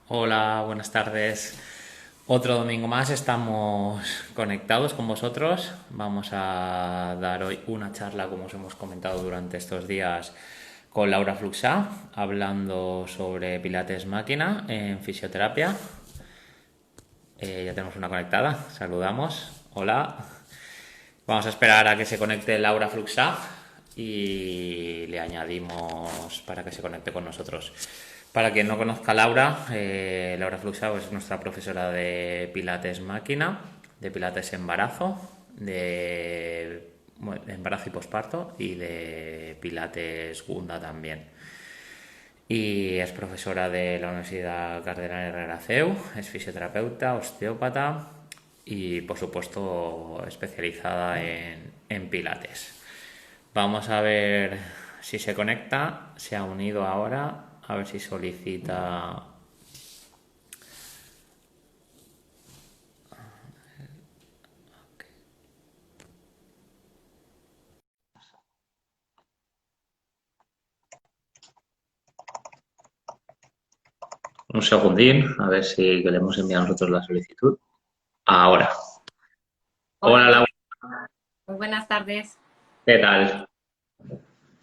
Hola, buenas tardes. Otro domingo más estamos conectados con vosotros. Vamos a dar hoy una charla, como os hemos comentado durante estos días, con Laura Fluxá, hablando sobre Pilates máquina en fisioterapia. Ya tenemos una conectada. Saludamos. Hola. Vamos a esperar a que se conecte Laura Fluxá y le añadimos para que se conecte con nosotros. Para quien no conozca a Laura, Laura Fluxá es nuestra profesora de Pilates máquina, de Pilates embarazo, de embarazo y posparto y de Pilates Gunda también. Y es profesora de la Universidad Cardenal Herrera CEU, es fisioterapeuta, osteópata y, por supuesto, especializada en Pilates. Vamos a ver si se conecta, se ha unido ahora, a ver si solicita. Un segundín, a ver si que le hemos enviado nosotros la solicitud. Ahora. Hola, Hola Laura, muy buenas tardes. ¿qué tal?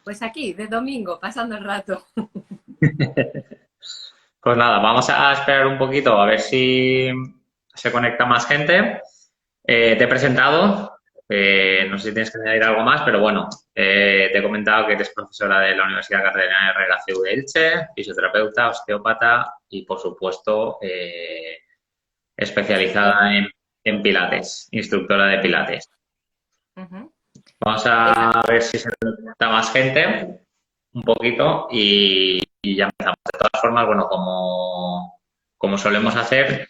Pues aquí, de domingo, pasando el rato. Pues nada, vamos a esperar un poquito a ver si se conecta más gente. Te he presentado, no sé si tienes que añadir algo más, pero bueno, te he comentado que eres profesora de la Universidad Cardenal Herrera CEU de Elche, fisioterapeuta, osteópata y, por supuesto, especializada en Pilates, instructora de Pilates. Ujú. Vamos Esa- a ver si se conecta más gente un poquito y ya empezamos. De todas formas, bueno, como solemos hacer,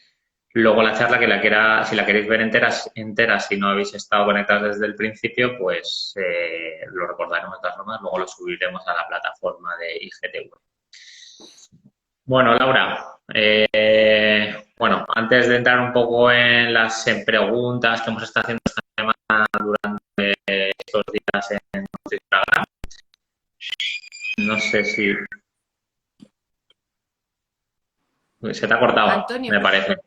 luego la charla que la quiera, si la queréis ver entera, si no habéis estado conectados desde el principio, pues lo recordaremos de todas formas, luego lo subiremos a la plataforma de IGTV. Bueno, Laura, bueno, antes de entrar un poco en las preguntas que hemos estado haciendo esta semana durante estos días en Instagram, no sé si se te ha cortado, Antonio, me parece.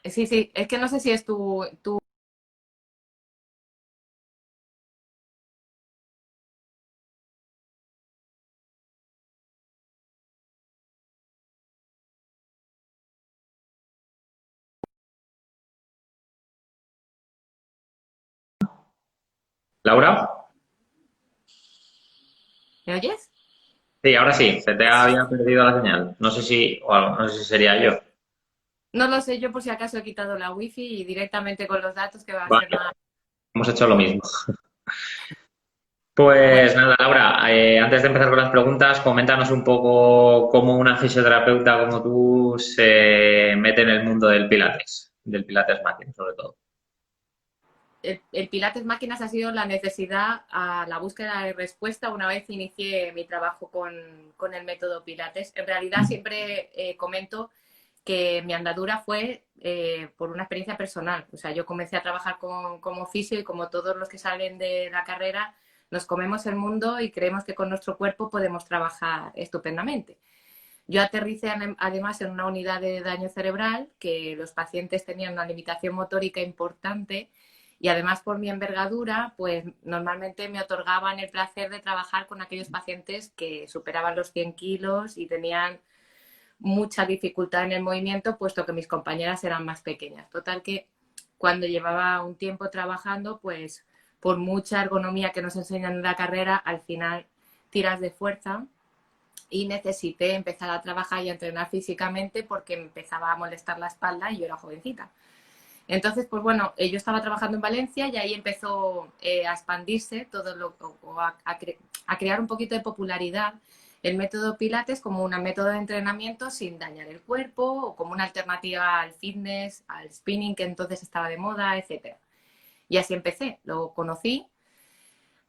sí, sí, es que no sé si es tu. Laura, ¿Me oyes? sí, ahora sí, se te había perdido la señal. No sé si, no sé si sería yo. No lo sé, yo por si acaso he quitado la wifi y directamente con los datos que va a ser Vale, más. hemos hecho lo mismo. Bueno, Pues nada, Laura, antes de empezar con las preguntas, coméntanos un poco cómo una fisioterapeuta como tú se mete en el mundo del Pilates máquina, sobre todo. el Pilates Máquinas ha sido la necesidad a la búsqueda de respuesta una vez inicié mi trabajo con el método Pilates. En realidad siempre comento que mi andadura fue por una experiencia personal. O sea, yo comencé a trabajar como fisio y como todos los que salen de la carrera, nos comemos el mundo y creemos que con nuestro cuerpo podemos trabajar estupendamente. Yo aterricé además en una unidad de daño cerebral que los pacientes tenían una limitación motórica importante y además por mi envergadura, pues normalmente me otorgaban el placer de trabajar con aquellos pacientes que superaban los 100 kilos y tenían mucha dificultad en el movimiento, puesto que mis compañeras eran más pequeñas. Total que cuando llevaba un tiempo trabajando, pues por mucha ergonomía que nos enseñan en la carrera, al final tiras de fuerza y necesité empezar a trabajar y a entrenar físicamente porque me empezaba a molestar la espalda y yo era jovencita. Entonces, pues bueno, yo estaba trabajando en Valencia y ahí empezó a expandirse todo a crear un poquito de popularidad el método Pilates como un método de entrenamiento sin dañar el cuerpo o como una alternativa al fitness, al spinning que entonces estaba de moda, etcétera. Y así empecé, lo conocí,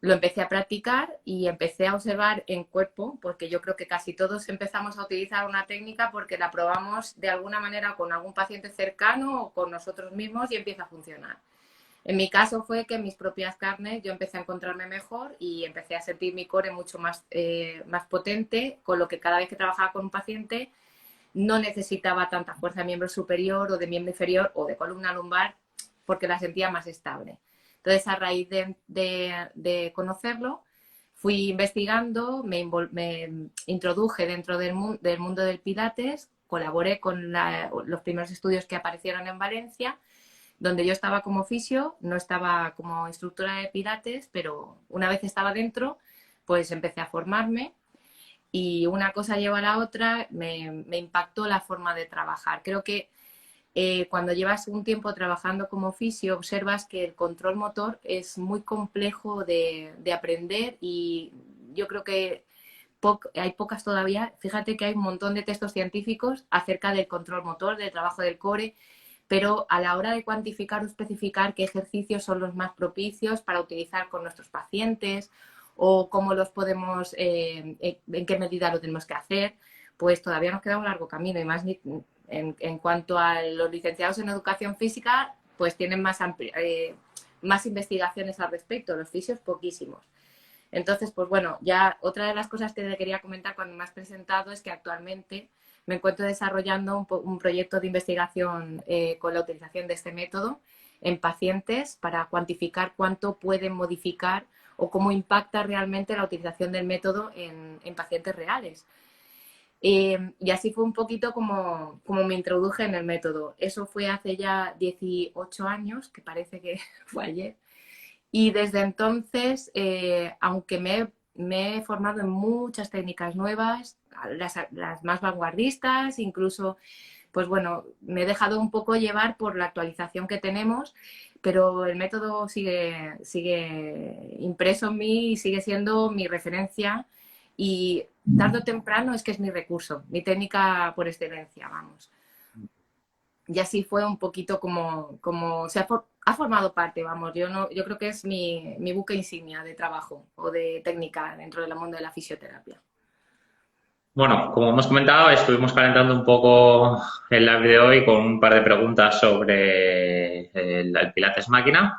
lo empecé a practicar y empecé a observar en cuerpo, porque yo creo que casi todos empezamos a utilizar una técnica porque la probamos de alguna manera con algún paciente cercano o con nosotros mismos y empieza a funcionar. En mi caso fue que en mis propias carnes yo empecé a encontrarme mejor y empecé a sentir mi core mucho más potente, con lo que cada vez que trabajaba con un paciente no necesitaba tanta fuerza de miembro superior o de miembro inferior o de columna lumbar porque la sentía más estable. Entonces, a raíz de conocerlo, fui investigando, me introduje dentro del mundo del Pilates, colaboré con los primeros estudios que aparecieron en Valencia, donde yo estaba como fisio, no estaba como instructora de Pilates, pero una vez estaba dentro, pues empecé a formarme y una cosa lleva a la otra, me impactó la forma de trabajar. Creo que cuando llevas un tiempo trabajando como fisio, observas que el control motor es muy complejo de aprender y yo creo que hay pocas todavía. Fíjate que hay un montón de textos científicos acerca del control motor, del trabajo del core, pero a la hora de cuantificar o especificar qué ejercicios son los más propicios para utilizar con nuestros pacientes o cómo los podemos, en qué medida lo tenemos que hacer, pues todavía nos queda un largo camino y más en cuanto a los licenciados en educación física, pues tienen más investigaciones al respecto, los fisios poquísimos. Entonces, pues bueno, ya otra de las cosas que te quería comentar cuando me has presentado es que actualmente me encuentro desarrollando un proyecto de investigación con la utilización de este método en pacientes para cuantificar cuánto pueden modificar o cómo impacta realmente la utilización del método en pacientes reales. Y así fue un poquito como me introduje en el método. Eso fue hace ya 18 años, que parece que fue ayer. Y desde entonces, aunque me he formado en muchas técnicas nuevas, las más vanguardistas, incluso, pues bueno, me he dejado un poco llevar por la actualización que tenemos, pero el método sigue impreso en mí y sigue siendo mi referencia y tarde o temprano es que es mi recurso, mi técnica por excelencia, vamos. Y así fue un poquito como ha formado parte, vamos, yo creo que es mi buque insignia de trabajo o de técnica dentro del mundo de la fisioterapia. Bueno, como hemos comentado, estuvimos calentando un poco el live de hoy con un par de preguntas sobre el Pilates máquina.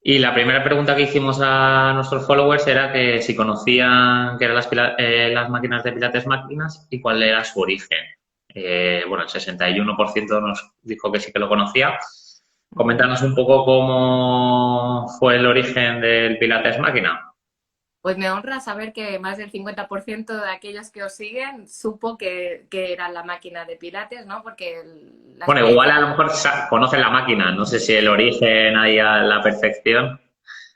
Y la primera pregunta que hicimos a nuestros followers era que si conocían qué eran las máquinas de Pilates máquinas y cuál era su origen. Bueno, el 61% nos dijo que sí que lo conocía. Coméntanos un poco cómo fue el origen del Pilates máquina. Pues me honra saber que más del 50% de aquellos que os siguen supo que era la máquina de Pilates, ¿no? Porque la Bueno, igual experiencia... a lo mejor conocen la máquina, no sé si el origen ahí a la perfección.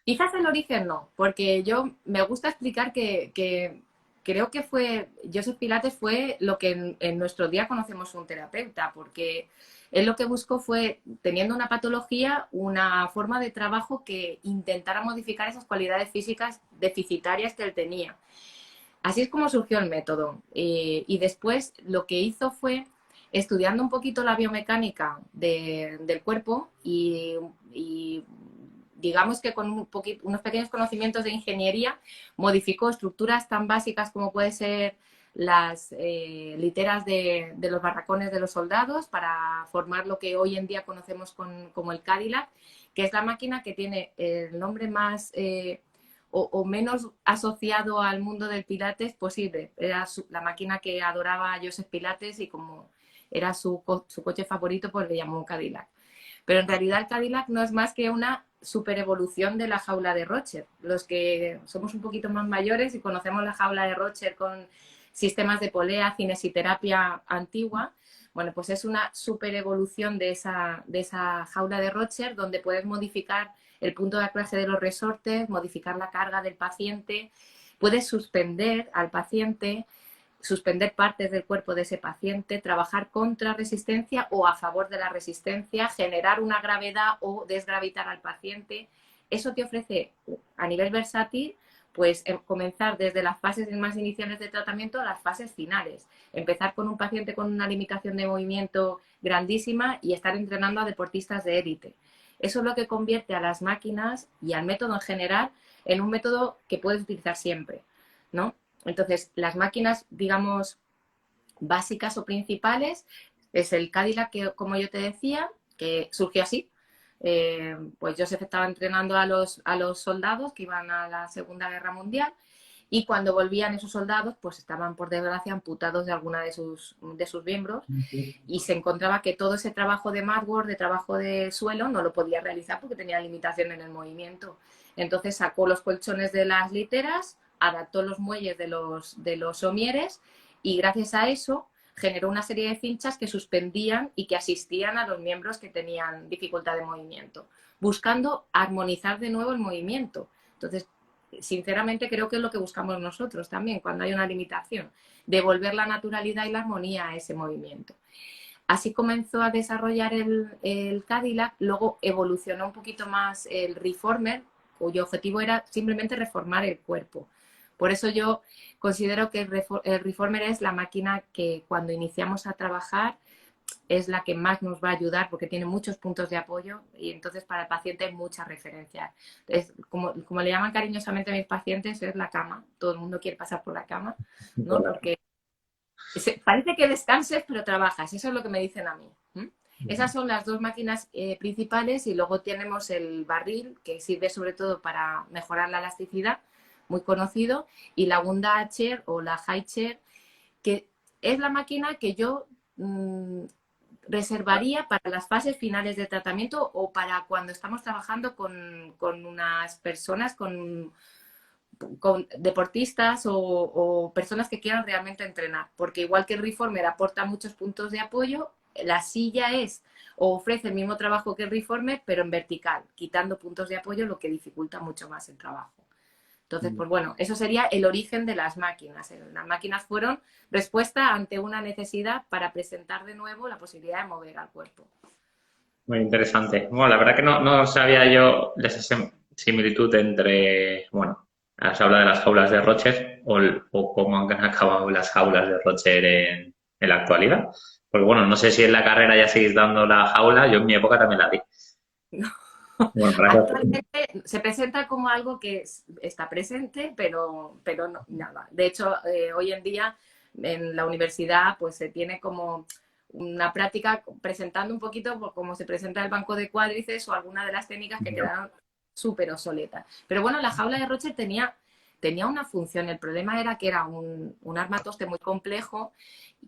Quizás el origen no, porque yo me gusta explicar que creo que Joseph Pilates fue lo que en nuestro día conocemos un terapeuta, porque él lo que buscó fue, teniendo una patología, una forma de trabajo que intentara modificar esas cualidades físicas deficitarias que él tenía. Así es como surgió el método. Y después lo que hizo fue, estudiando un poquito la biomecánica del cuerpo y digamos que con unos pequeños conocimientos de ingeniería, modificó estructuras tan básicas como puede ser las literas de los barracones de los soldados para formar lo que hoy en día conocemos como el Cadillac, que es la máquina que tiene el nombre más o menos asociado al mundo del Pilates posible. Era la máquina que adoraba Joseph Pilates y como era su coche favorito, pues le llamó Cadillac. Pero en realidad el Cadillac no es más que una superevolución de la jaula de Rocher. Los que somos un poquito más mayores y conocemos la jaula de Rocher con sistemas de polea, cinesiterapia antigua, bueno, pues es una superevolución de esa jaula de Rocher donde puedes modificar el punto de anclaje de los resortes, modificar la carga del paciente, puedes suspender al paciente, suspender partes del cuerpo de ese paciente, trabajar contra resistencia o a favor de la resistencia, generar una gravedad o desgravitar al paciente. Eso te ofrece a nivel versátil, pues comenzar desde las fases más iniciales de tratamiento a las fases finales. Empezar con un paciente con una limitación de movimiento grandísima y estar entrenando a deportistas de élite. Eso es lo que convierte a las máquinas y al método en general en un método que puedes utilizar siempre, ¿no? Entonces, las máquinas, digamos, básicas o principales es el Cadillac, que, como yo te decía, que surgió así. Pues Joseph estaba entrenando a los soldados que iban a la Segunda Guerra Mundial y cuando volvían esos soldados, pues estaban, por desgracia, amputados de alguna de sus miembros y se encontraba que todo ese trabajo de mudboard, de trabajo de suelo, no lo podía realizar porque tenía limitación en el movimiento. Entonces sacó los colchones de las literas, adaptó los muelles de los somieres y gracias a eso generó una serie de cinchas que suspendían y que asistían a los miembros que tenían dificultad de movimiento, buscando armonizar de nuevo el movimiento. Entonces, sinceramente creo que es lo que buscamos nosotros también cuando hay una limitación, devolver la naturalidad y la armonía a ese movimiento. Así comenzó a desarrollar el Cadillac, luego evolucionó un poquito más el Reformer, cuyo objetivo era simplemente reformar el cuerpo. Por eso yo considero que el Reformer es la máquina que cuando iniciamos a trabajar es la que más nos va a ayudar porque tiene muchos puntos de apoyo y entonces para el paciente hay muchas referencias. Es, como le llaman cariñosamente a mis pacientes, es la cama. Todo el mundo quiere pasar por la cama, ¿no? Porque parece que descanses pero trabajas. Eso es lo que me dicen a mí. Esas son las dos máquinas principales y luego tenemos el barril que sirve sobre todo para mejorar la elasticidad, muy conocido, y la Gunda Chair o la High Chair, que es la máquina que yo reservaría para las fases finales de tratamiento o para cuando estamos trabajando con unas personas, con deportistas o personas que quieran realmente entrenar. Porque igual que el Reformer aporta muchos puntos de apoyo, la silla es o ofrece el mismo trabajo que el Reformer, pero en vertical, quitando puntos de apoyo, lo que dificulta mucho más el trabajo. Entonces, pues bueno, eso sería el origen de las máquinas. Las máquinas fueron respuesta ante una necesidad para presentar de nuevo la posibilidad de mover al cuerpo. Muy interesante. Bueno, la verdad que no sabía yo de esa similitud entre, bueno, has hablado de las jaulas de Rocher o cómo han acabado las jaulas de Rocher en la actualidad. Porque bueno, no sé si en la carrera ya seguís dando la jaula, yo en mi época también la di. No. Bueno, Actualmente se presenta como algo que está presente, pero no, nada. De hecho, hoy en día en la universidad pues se tiene como una práctica presentando un poquito como se presenta el banco de cuádriceps o alguna de las técnicas que quedaron súper obsoletas. Pero bueno, la jaula de Rocher tenía una función. El problema era que era un armatoste muy complejo,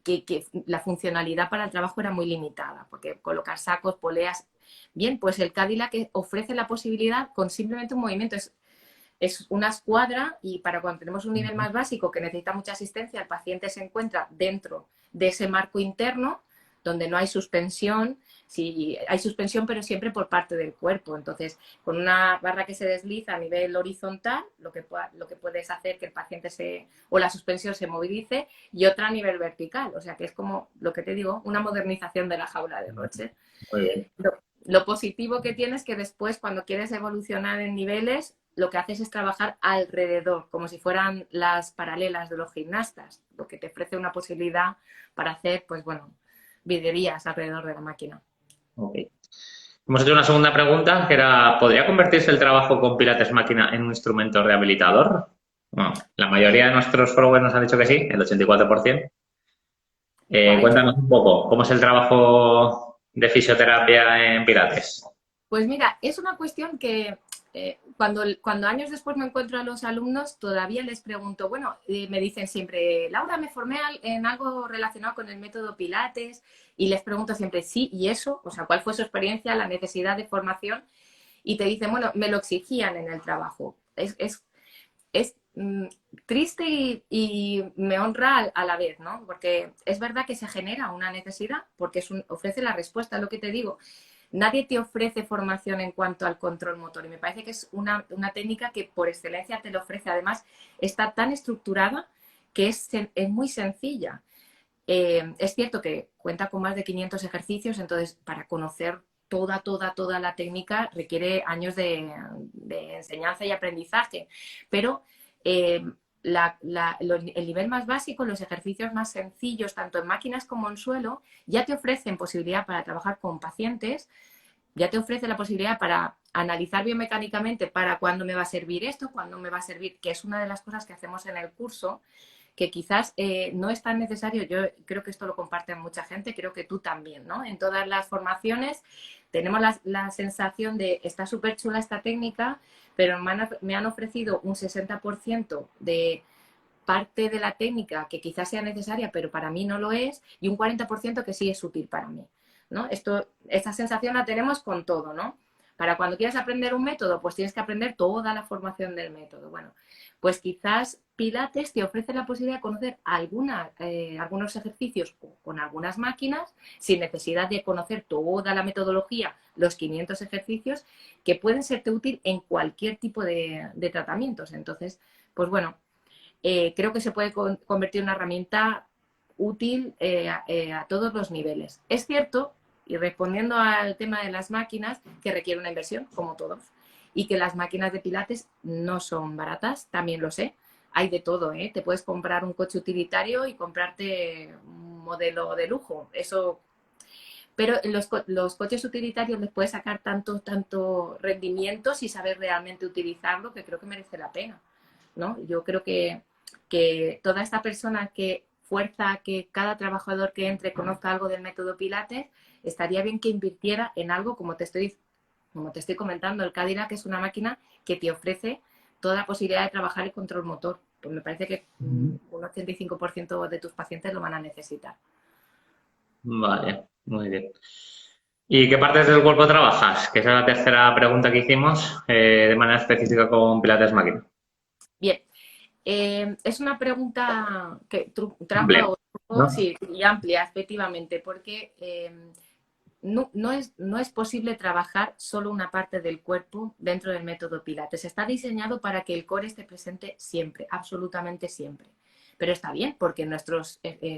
que la funcionalidad para el trabajo era muy limitada, porque colocar sacos, poleas. Bien, pues el Cadillac ofrece la posibilidad con simplemente un movimiento. Es una escuadra y para cuando tenemos un nivel más básico que necesita mucha asistencia, el paciente se encuentra dentro de ese marco interno donde no hay suspensión. Sí, hay suspensión, pero siempre por parte del cuerpo. Entonces, con una barra que se desliza a nivel horizontal, lo que puedes hacer que el paciente o la suspensión se movilice, y otra a nivel vertical. O sea, que es como, lo que te digo, una modernización de la jaula de Rocher. muy bien. Lo positivo que tienes es que después, cuando quieres evolucionar en niveles, lo que haces es trabajar alrededor, como si fueran las paralelas de los gimnastas, lo que te ofrece una posibilidad para hacer, pues bueno, viderías alrededor de la máquina. Okay. Hemos hecho una segunda pregunta que era, ¿podría convertirse el trabajo con Pilates máquina en un instrumento rehabilitador? Bueno, la mayoría de nuestros followers nos han dicho que sí, el 84%. Cuéntanos un poco, ¿cómo es el trabajo de fisioterapia en Pilates? Pues mira, es una cuestión que cuando años después me encuentro a los alumnos, todavía les pregunto, bueno, me dicen siempre, Laura, me formé en algo relacionado con el método Pilates, y les pregunto siempre, sí, ¿y eso? O sea, ¿cuál fue su experiencia, la necesidad de formación? Y te dicen, bueno, me lo exigían en el trabajo. Es triste y me honra a la vez, ¿no? Porque es verdad que se genera una necesidad, porque ofrece la respuesta, lo que te digo. Nadie te ofrece formación en cuanto al control motor y me parece que es una técnica que por excelencia te lo ofrece. Además, está tan estructurada que es muy sencilla. Es cierto que cuenta con más de 500 ejercicios, entonces para conocer toda la técnica requiere años de enseñanza y aprendizaje, pero el nivel más básico, los ejercicios más sencillos, tanto en máquinas como en suelo, ya te ofrecen posibilidad para trabajar con pacientes, ya te ofrece la posibilidad para analizar biomecánicamente para cuándo me va a servir esto, cuándo me va a servir, que es una de las cosas que hacemos en el curso, que quizás no es tan necesario. Yo creo que esto lo comparte mucha gente, creo que tú también, ¿no? En todas las formaciones tenemos la sensación de, está súper chula esta técnica, pero me han ofrecido un 60% de parte de la técnica que quizás sea necesaria, pero para mí no lo es, y un 40% que sí es útil para mí, ¿no? Esta sensación la tenemos con todo, ¿no? Para cuando quieras aprender un método, pues tienes que aprender toda la formación del método. Bueno, pues quizás Pilates te ofrece la posibilidad de conocer algunos ejercicios con algunas máquinas, sin necesidad de conocer toda la metodología, los 500 ejercicios, que pueden serte útil en cualquier tipo de tratamientos. Entonces, pues bueno, creo que se puede convertir en una herramienta útil a todos los niveles. Es cierto, y respondiendo al tema de las máquinas, que requiere una inversión, como todos, y que las máquinas de pilates no son baratas, también lo sé. Hay de todo, ¿eh? Te puedes comprar un coche utilitario y comprarte un modelo de lujo. Eso, pero los coches utilitarios les puedes sacar tanto rendimiento si sabes realmente utilizarlo, que creo que merece la pena, ¿no? Yo creo que toda esta persona que fuerza a que cada trabajador que entre conozca algo del método Pilates, estaría bien que invirtiera en algo como te estoy comentando. El Cadillac es una máquina que te ofrece toda la posibilidad de trabajar el control motor. Pues me parece que un 85% de tus pacientes lo van a necesitar. Vale, muy bien. ¿Y qué partes del cuerpo trabajas? Que esa es la tercera pregunta que hicimos de manera específica con Pilates Máquina. Bien, es una pregunta que trampa Amplia, o ¿no? sí, y amplia, efectivamente, porque no es posible trabajar solo una parte del cuerpo dentro del método Pilates. Está diseñado para que el core esté presente siempre, absolutamente siempre. Pero está bien, porque en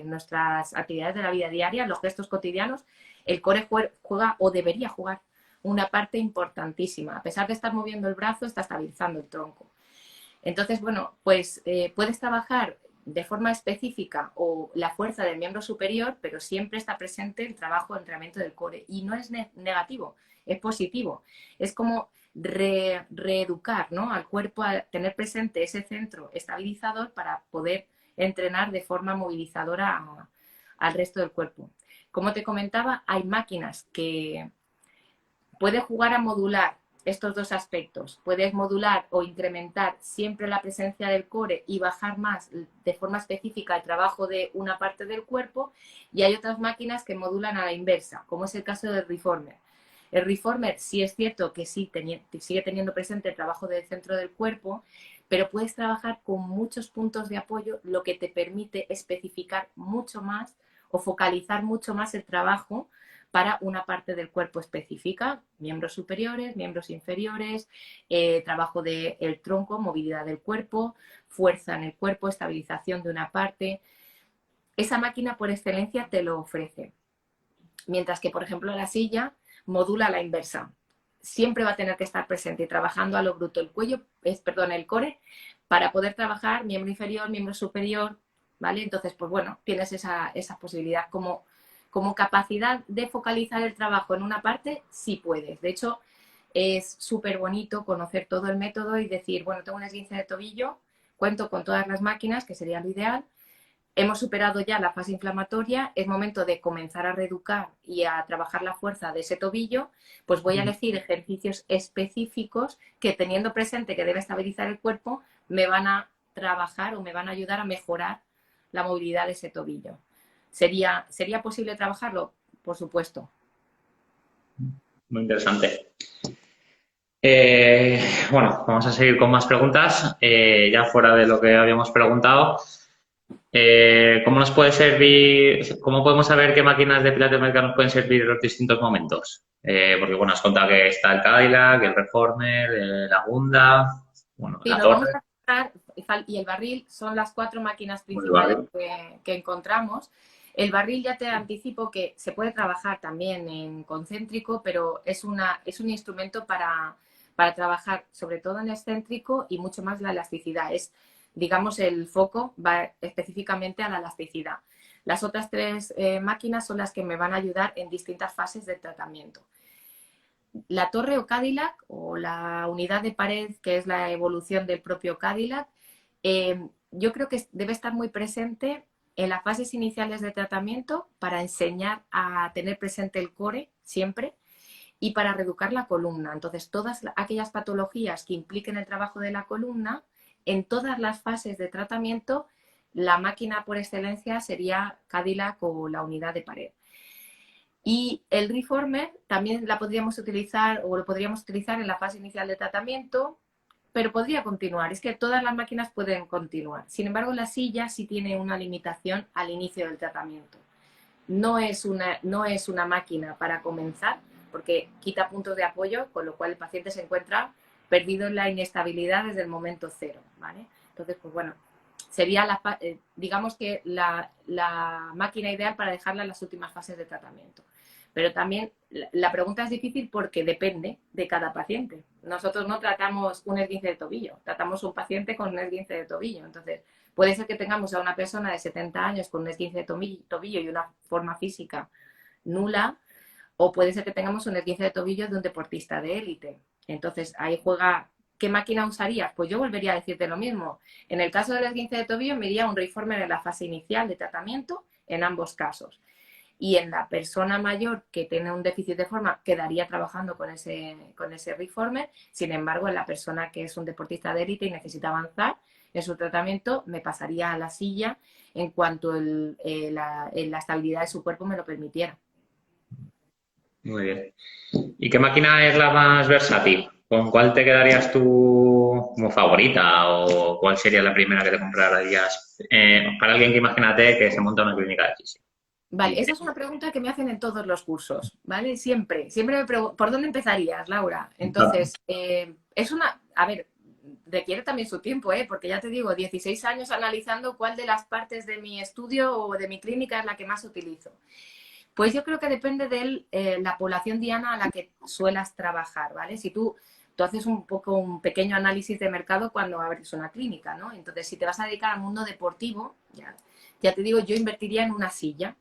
nuestras actividades de la vida diaria, los gestos cotidianos, el core juega o debería jugar una parte importantísima. A pesar de estar moviendo el brazo, está estabilizando el tronco. Entonces, bueno, pues puedes trabajar de forma específica o la fuerza del miembro superior, pero siempre está presente el trabajo de entrenamiento del core. Y no es negativo, es positivo. Es como reeducar, ¿no?, al cuerpo a tener presente ese centro estabilizador para poder entrenar de forma movilizadora al resto del cuerpo. Como te comentaba, hay máquinas que pueden jugar a modular estos dos aspectos. Puedes modular o incrementar siempre la presencia del core y bajar más de forma específica el trabajo de una parte del cuerpo, y hay otras máquinas que modulan a la inversa, como es el caso del Reformer. El Reformer sí es cierto que sí sigue teniendo presente el trabajo del centro del cuerpo, pero puedes trabajar con muchos puntos de apoyo, lo que te permite especificar mucho más o focalizar mucho más el trabajo para una parte del cuerpo específica, miembros superiores, miembros inferiores, trabajo del tronco, movilidad del cuerpo, fuerza en el cuerpo, estabilización de una parte. Esa máquina por excelencia te lo ofrece. Mientras que, por ejemplo, la silla modula a la inversa. Siempre va a tener que estar presente y trabajando a lo bruto el core, para poder trabajar miembro inferior, miembro superior, ¿vale? Entonces, pues bueno, tienes esa posibilidad. Como capacidad de focalizar el trabajo en una parte, sí puedes. De hecho, es súper bonito conocer todo el método y decir, bueno, tengo un esguince de tobillo, cuento con todas las máquinas, que sería lo ideal. Hemos superado ya la fase inflamatoria, es momento de comenzar a reeducar y a trabajar la fuerza de ese tobillo. Pues voy a elegir ejercicios específicos que, teniendo presente que debe estabilizar el cuerpo, me van a trabajar o me van a ayudar a mejorar la movilidad de ese tobillo. ¿Sería posible trabajarlo? Por supuesto. Muy interesante. Bueno, vamos a seguir con más preguntas. Ya fuera de lo que habíamos preguntado, ¿cómo nos puede servir, cómo podemos saber qué máquinas de pilates médica nos pueden servir en los distintos momentos? Porque, bueno, has contado que está el Cadillac, el Reformer, la Gunda, bueno, Sí, la nos vamos Torre, a centrar, y el barril son las 4 máquinas el principales barrio. que encontramos. El barril, ya te anticipo que se puede trabajar también en concéntrico, pero es un instrumento para trabajar sobre todo en excéntrico y mucho más la elasticidad. Digamos, el foco va específicamente a la elasticidad. Las otras 3 máquinas son las que me van a ayudar en distintas fases del tratamiento. La torre o Cadillac, o la unidad de pared, que es la evolución del propio Cadillac, Yo creo que debe estar muy presente en las fases iniciales de tratamiento para enseñar a tener presente el core siempre y para reeducar la columna. Entonces, todas aquellas patologías que impliquen el trabajo de la columna, en todas las fases de tratamiento, la máquina por excelencia sería Cadillac o la unidad de pared. Y el Reformer también la podríamos utilizar o lo podríamos utilizar en la fase inicial de tratamiento, pero podría continuar. Es que todas las máquinas pueden continuar. Sin embargo, la silla sí tiene una limitación al inicio del tratamiento. No es una máquina para comenzar, porque quita puntos de apoyo, con lo cual el paciente se encuentra perdido en la inestabilidad desde el momento cero, ¿vale? Entonces, pues bueno, sería, digamos que la máquina ideal para dejarla en las últimas fases de tratamiento. Pero también la pregunta es difícil porque depende de cada paciente. Nosotros no tratamos un esguince de tobillo, tratamos un paciente con un esguince de tobillo. Entonces, puede ser que tengamos a una persona de 70 años con un esguince de tobillo y una forma física nula, o puede ser que tengamos un esguince de tobillo de un deportista de élite. Entonces, ahí juega, ¿qué máquina usarías? Pues yo volvería a decirte lo mismo. En el caso del esguince de tobillo, me iría un Reformer en la fase inicial de tratamiento en ambos casos. Y en la persona mayor que tiene un déficit de forma, quedaría trabajando con ese Reformer. Sin embargo, en la persona que es un deportista de élite y necesita avanzar en su tratamiento, me pasaría a la silla en cuanto la estabilidad de su cuerpo me lo permitiera. Muy bien. ¿Y qué máquina es la más versátil? ¿Con cuál te quedarías tú como favorita o cuál sería la primera que te comprarías para alguien que imagínate que se monta una clínica de fisio? Vale, esa es una pregunta que me hacen en todos los cursos, ¿vale? Siempre me pregunto, ¿por dónde empezarías, Laura? Entonces, a ver, requiere también su tiempo, ¿eh? Porque ya te digo, 16 años analizando cuál de las partes de mi estudio o de mi clínica es la que más utilizo. Pues yo creo que depende de la población diana a la que suelas trabajar, ¿vale? Si tú haces un pequeño análisis de mercado cuando abres una clínica, ¿no? Entonces, si te vas a dedicar al mundo deportivo, ya te digo, yo invertiría en una silla,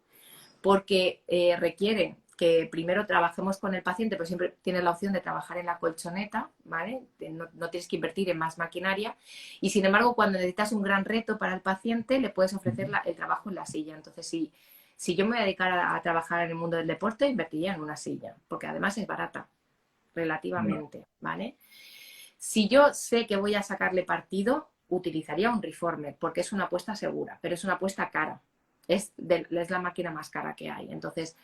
porque requiere que primero trabajemos con el paciente, pero siempre tienes la opción de trabajar en la colchoneta, ¿vale? No tienes que invertir en más maquinaria. Y sin embargo, cuando necesitas un gran reto para el paciente, le puedes ofrecer el trabajo en la silla. Entonces, si yo me voy a dedicar a trabajar en el mundo del deporte, invertiría en una silla, porque además es barata, relativamente, ¿vale? Si yo sé que voy a sacarle partido, utilizaría un Reformer, porque es una apuesta segura, pero es una apuesta cara. Es la máquina más cara que hay. Entonces,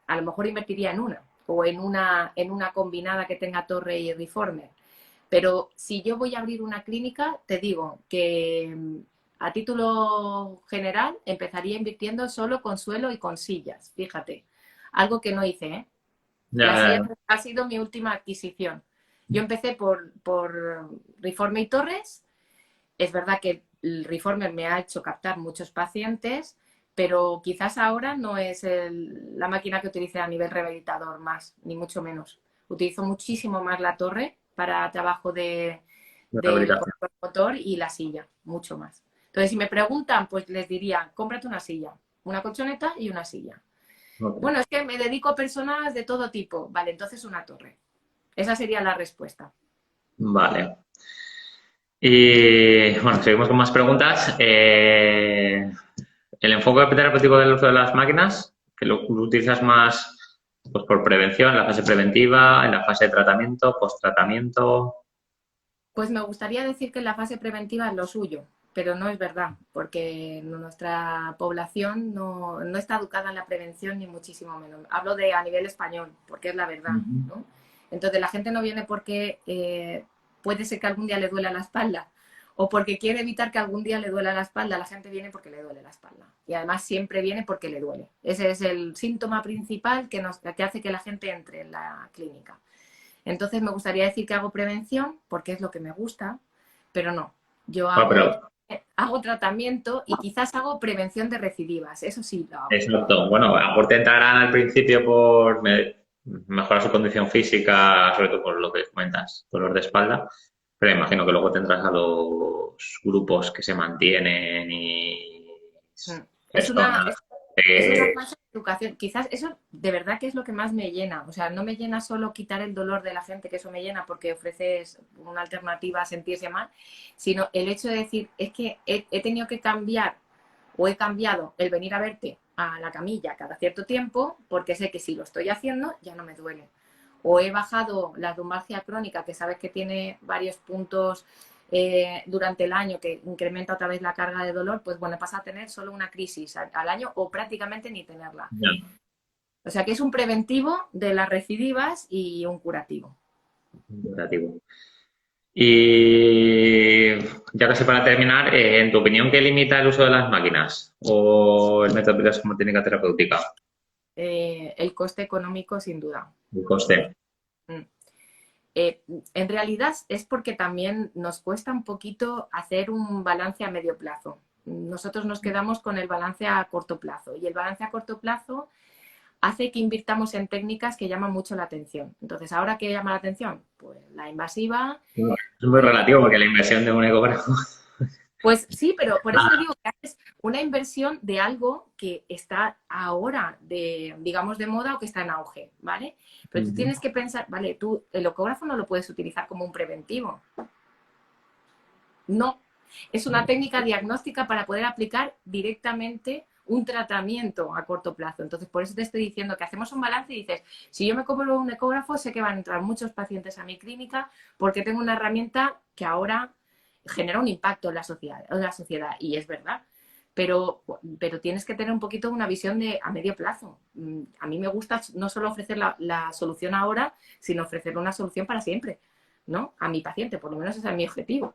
a lo mejor invertiría en una, o en una combinada que tenga torre y Reformer. Pero si yo voy a abrir una clínica, te digo que a título general empezaría invirtiendo solo con suelo y con sillas, fíjate. Algo que no hice, ¿eh? La silla ha sido mi última adquisición. Yo empecé por Reformer y torres. Es verdad que el Reformer me ha hecho captar muchos pacientes, pero quizás ahora no es la máquina que utilice a nivel rehabilitador más, ni mucho menos. Utilizo muchísimo más la torre para trabajo del motor y la silla, mucho más. Entonces, si me preguntan, pues les diría, cómprate una silla, una colchoneta y una silla. Okay. Bueno, es que me dedico a personas de todo tipo. Vale, entonces una torre. Esa sería la respuesta. Vale. Y bueno, seguimos con más preguntas. El enfoque terapéutico del uso de las máquinas, que lo utilizas más pues, por prevención, en la fase preventiva, en la fase de tratamiento, post-tratamiento. Pues me gustaría decir que en la fase preventiva es lo suyo, pero no es verdad, porque nuestra población no está educada en la prevención ni muchísimo menos. Hablo a nivel español, porque es la verdad, ¿no? Entonces la gente no viene porque puede ser que algún día le duela la espalda o porque quiere evitar que algún día le duela la espalda. La gente viene porque le duele la espalda y además siempre viene porque le duele. Ese es el síntoma principal que hace que la gente entre en la clínica. Entonces me gustaría decir que hago prevención porque es lo que me gusta, pero no. Yo hago tratamiento y quizás hago prevención de recidivas, eso sí lo hago. Exacto. Bueno, a lo te entrarán al principio por mejorar su condición física, sobre todo por lo que comentas, dolor de espalda, pero imagino que luego tendrás a los grupos que se mantienen y... Es una falsa educación. Quizás eso de verdad que es lo que más me llena. O sea, no me llena solo quitar el dolor de la gente, que eso me llena porque ofreces una alternativa a sentirse mal, sino el hecho de decir, es que he tenido que cambiar o he cambiado el venir a verte a la camilla cada cierto tiempo porque sé que si lo estoy haciendo ya no me duele. O he bajado la lumbalgia crónica, que sabes que tiene varios puntos durante el año que incrementa otra vez la carga de dolor, pues bueno, pasa a tener solo una crisis al año o prácticamente ni tenerla. Ya. O sea que es un preventivo de las recidivas y un curativo. Operativo. Y ya casi para terminar, en tu opinión, ¿qué limita el uso de las máquinas o el método Pilates como técnica terapéutica? El coste económico, sin duda. El coste. Mm. En realidad es porque también nos cuesta un poquito hacer un balance a medio plazo. Nosotros nos quedamos con el balance a corto plazo y el balance a corto plazo hace que invirtamos en técnicas que llaman mucho la atención. Entonces, ¿ahora qué llama la atención? Pues la invasiva. Es muy relativo porque la inversión de un ecógrafo. Pues sí, pero por eso digo que haces una inversión de algo que está ahora, digamos, de moda o que está en auge, ¿vale? Pero tú tienes que pensar, vale, tú el ecógrafo no lo puedes utilizar como un preventivo. No, es una técnica diagnóstica para poder aplicar directamente un tratamiento a corto plazo. Entonces, por eso te estoy diciendo que hacemos un balance y dices, si yo me compro un ecógrafo, sé que van a entrar muchos pacientes a mi clínica porque tengo una herramienta que ahora genera un impacto en la sociedad y es verdad. Pero tienes que tener un poquito una visión a medio plazo. A mí me gusta no solo ofrecer la solución ahora, sino ofrecer una solución para siempre, ¿no? A mi paciente, por lo menos ese es mi objetivo.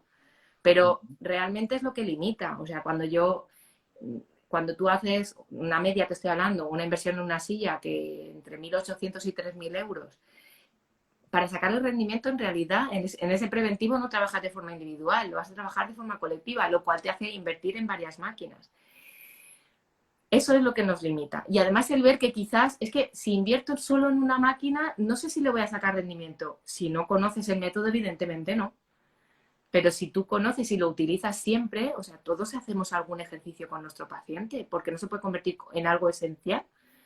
Pero realmente es lo que limita. O sea, cuando tú haces una media, te estoy hablando, una inversión en una silla que entre 1.800 y 3.000 euros, para sacar el rendimiento en realidad en ese preventivo no trabajas de forma individual, lo vas a trabajar de forma colectiva, lo cual te hace invertir en varias máquinas. Eso es lo que nos limita. Y además el ver que quizás, es que si invierto solo en una máquina, no sé si le voy a sacar rendimiento. Si no conoces el método, evidentemente no. Pero si tú conoces y lo utilizas siempre, o sea, todos hacemos algún ejercicio con nuestro paciente, porque no se puede convertir en algo esencial.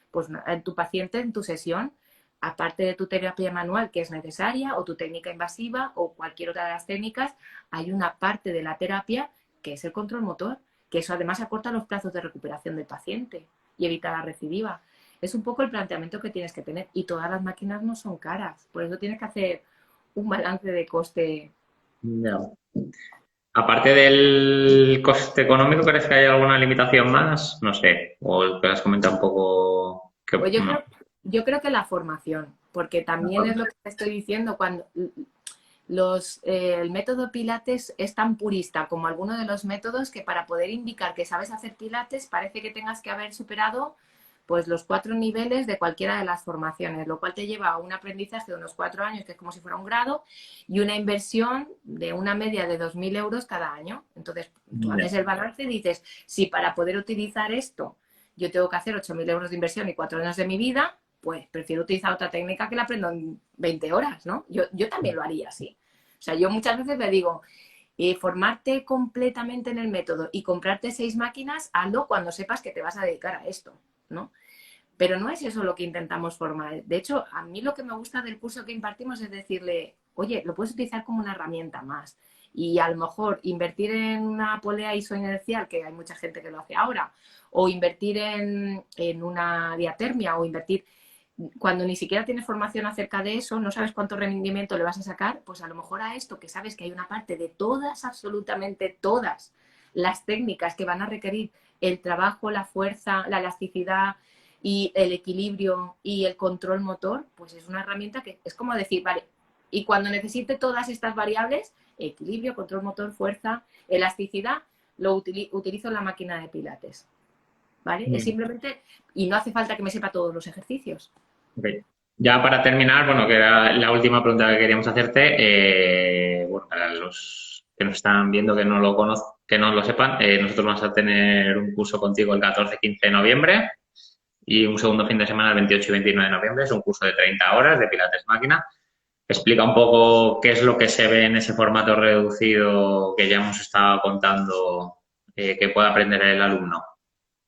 Pues en tu paciente, en tu sesión, aparte de tu terapia manual que es necesaria, o tu técnica invasiva, o cualquier otra de las técnicas, hay una parte de la terapia que es el control motor, que eso además acorta los plazos de recuperación del paciente y evita la recidiva. Es un poco el planteamiento que tienes que tener, y todas las máquinas no son caras, por eso tienes que hacer un balance de coste. No. Aparte del coste económico, ¿crees que hay alguna limitación más? No sé, o que has comentado un poco que Pues no. yo creo que la formación, porque también es lo que te estoy diciendo, cuando el método Pilates es tan purista como alguno de los métodos que para poder indicar que sabes hacer Pilates parece que tengas que haber superado pues los 4 niveles de cualquiera de las formaciones, lo cual te lleva a un aprendizaje de unos 4 años, que es como si fuera un grado, y una inversión de una media de 2.000 euros cada año. Entonces, tú haces el balance y dices, si para poder utilizar esto yo tengo que hacer 8.000 euros de inversión y 4 años de mi vida, pues prefiero utilizar otra técnica que la aprendo en 20 horas, ¿no? Yo también lo haría así. O sea, yo muchas veces le digo, formarte completamente en el método y comprarte 6 máquinas, hazlo cuando sepas que te vas a dedicar a esto, ¿no? Pero no es eso lo que intentamos formar. De hecho, a mí lo que me gusta del curso que impartimos es decirle, oye, lo puedes utilizar como una herramienta más. Y a lo mejor invertir en una polea isoinercial, que hay mucha gente que lo hace ahora, o invertir en una diatermia, o invertir cuando ni siquiera tienes formación acerca de eso, no sabes cuánto rendimiento le vas a sacar, pues a lo mejor a esto que sabes que hay una parte de todas, absolutamente todas las técnicas que van a requerir el trabajo, la fuerza, la elasticidad y el equilibrio y el control motor, pues es una herramienta que es como decir, vale, y cuando necesite todas estas variables, equilibrio, control motor, fuerza, elasticidad, lo utilizo en la máquina de Pilates. ¿Vale? Es simplemente, y no hace falta que me sepa todos los ejercicios. Okay. Ya para terminar, bueno, que era la última pregunta que queríamos hacerte, bueno, para los que nos están viendo que no lo que no lo sepan, nosotros vamos a tener un curso contigo el 14-15 de noviembre y un segundo fin de semana el 28 y 29 de noviembre. Es un curso de 30 horas de Pilates Máquina. Explica un poco qué es lo que se ve en ese formato reducido que ya hemos estado contando que puede aprender el alumno.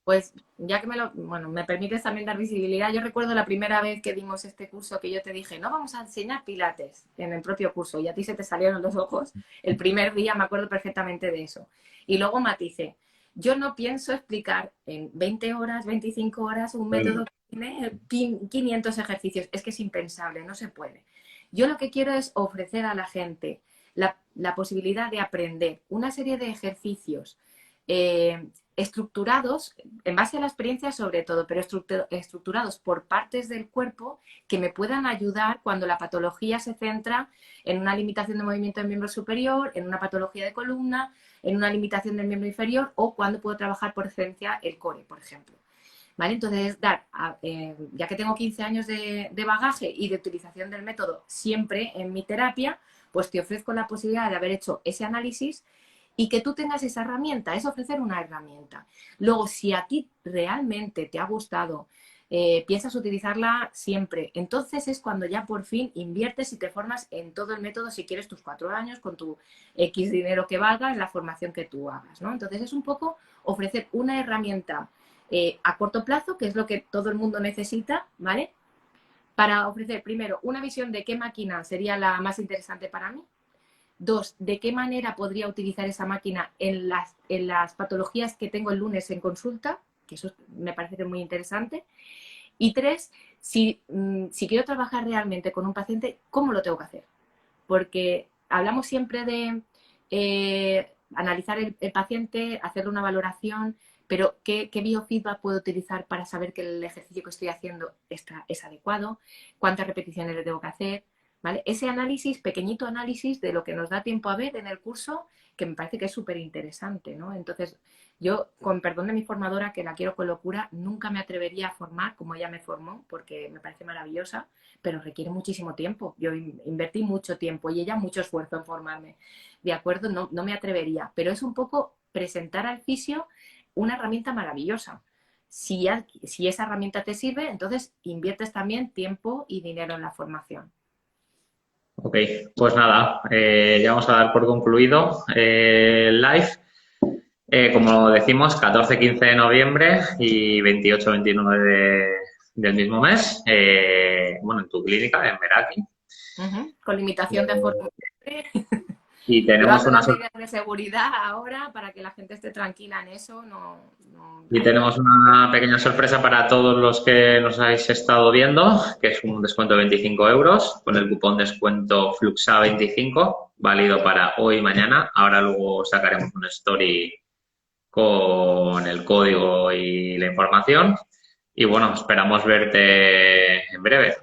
Pues ya que me permites también dar visibilidad, yo recuerdo la primera vez que dimos este curso que yo te dije, no vamos a enseñar pilates en el propio curso y a ti se te salieron los ojos. El primer día me acuerdo perfectamente de eso. Y luego maticé, yo no pienso explicar en 20 horas, 25 horas un método que tiene 500 ejercicios. Es que es impensable, no se puede. Yo lo que quiero es ofrecer a la gente la posibilidad de aprender una serie de ejercicios estructurados, en base a la experiencia sobre todo, pero estructurados por partes del cuerpo que me puedan ayudar cuando la patología se centra en una limitación de movimiento del miembro superior, en una patología de columna, en una limitación del miembro inferior o cuando puedo trabajar por excelencia el core, por ejemplo. ¿Vale? Entonces, ya que tengo 15 años de bagaje y de utilización del método siempre en mi terapia, pues te ofrezco la posibilidad de haber hecho ese análisis y que tú tengas esa herramienta, es ofrecer una herramienta. Luego, si a ti realmente te ha gustado, piensas utilizarla siempre, entonces es cuando ya por fin inviertes y te formas en todo el método, si quieres tus 4 años, con tu X dinero que valga en la formación que tú hagas, ¿no? Entonces es un poco ofrecer una herramienta a corto plazo, que es lo que todo el mundo necesita, ¿vale? Para ofrecer, primero, una visión de qué máquina sería la más interesante para mí. 2, de qué manera podría utilizar esa máquina en las patologías que tengo el lunes en consulta, que eso me parece que es muy interesante. Y 3, si quiero trabajar realmente con un paciente, ¿cómo lo tengo que hacer? Porque hablamos siempre de analizar el paciente, hacerle una valoración, pero ¿qué biofeedback puedo utilizar para saber que el ejercicio que estoy haciendo es adecuado? ¿Cuántas repeticiones le tengo que hacer? ¿Vale? Ese análisis, pequeñito análisis de lo que nos da tiempo a ver en el curso, que me parece que es súper interesante, ¿no? Entonces, yo, con perdón de mi formadora, que la quiero con locura, nunca me atrevería a formar como ella me formó, porque me parece maravillosa, pero requiere muchísimo tiempo. Yo invertí mucho tiempo y ella mucho esfuerzo en formarme. ¿De acuerdo? No me atrevería, pero es un poco presentar al fisio una herramienta maravillosa. Si esa herramienta te sirve, entonces inviertes también tiempo y dinero en la formación. Ok, pues nada, ya vamos a dar por concluido el live. Como decimos, 14-15 de noviembre y 28-29 del mismo mes, bueno, en tu clínica, en Meraki. Con limitación de aforo. Y Yo tenemos hablo una las medidas de seguridad ahora para que la gente esté tranquila en eso. Y tenemos una pequeña sorpresa para todos los que nos habéis estado viendo, que es un descuento de 25 euros con el cupón descuento FLUXA25, válido para hoy y mañana. Ahora luego sacaremos una story con el código y la información. Y bueno, esperamos verte en breve,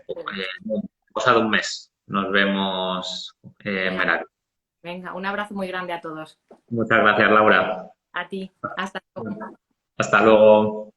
cosa de un mes. Nos vemos en Meraki. Venga, un abrazo muy grande a todos. Muchas gracias, Laura. A ti. Hasta luego. Hasta luego.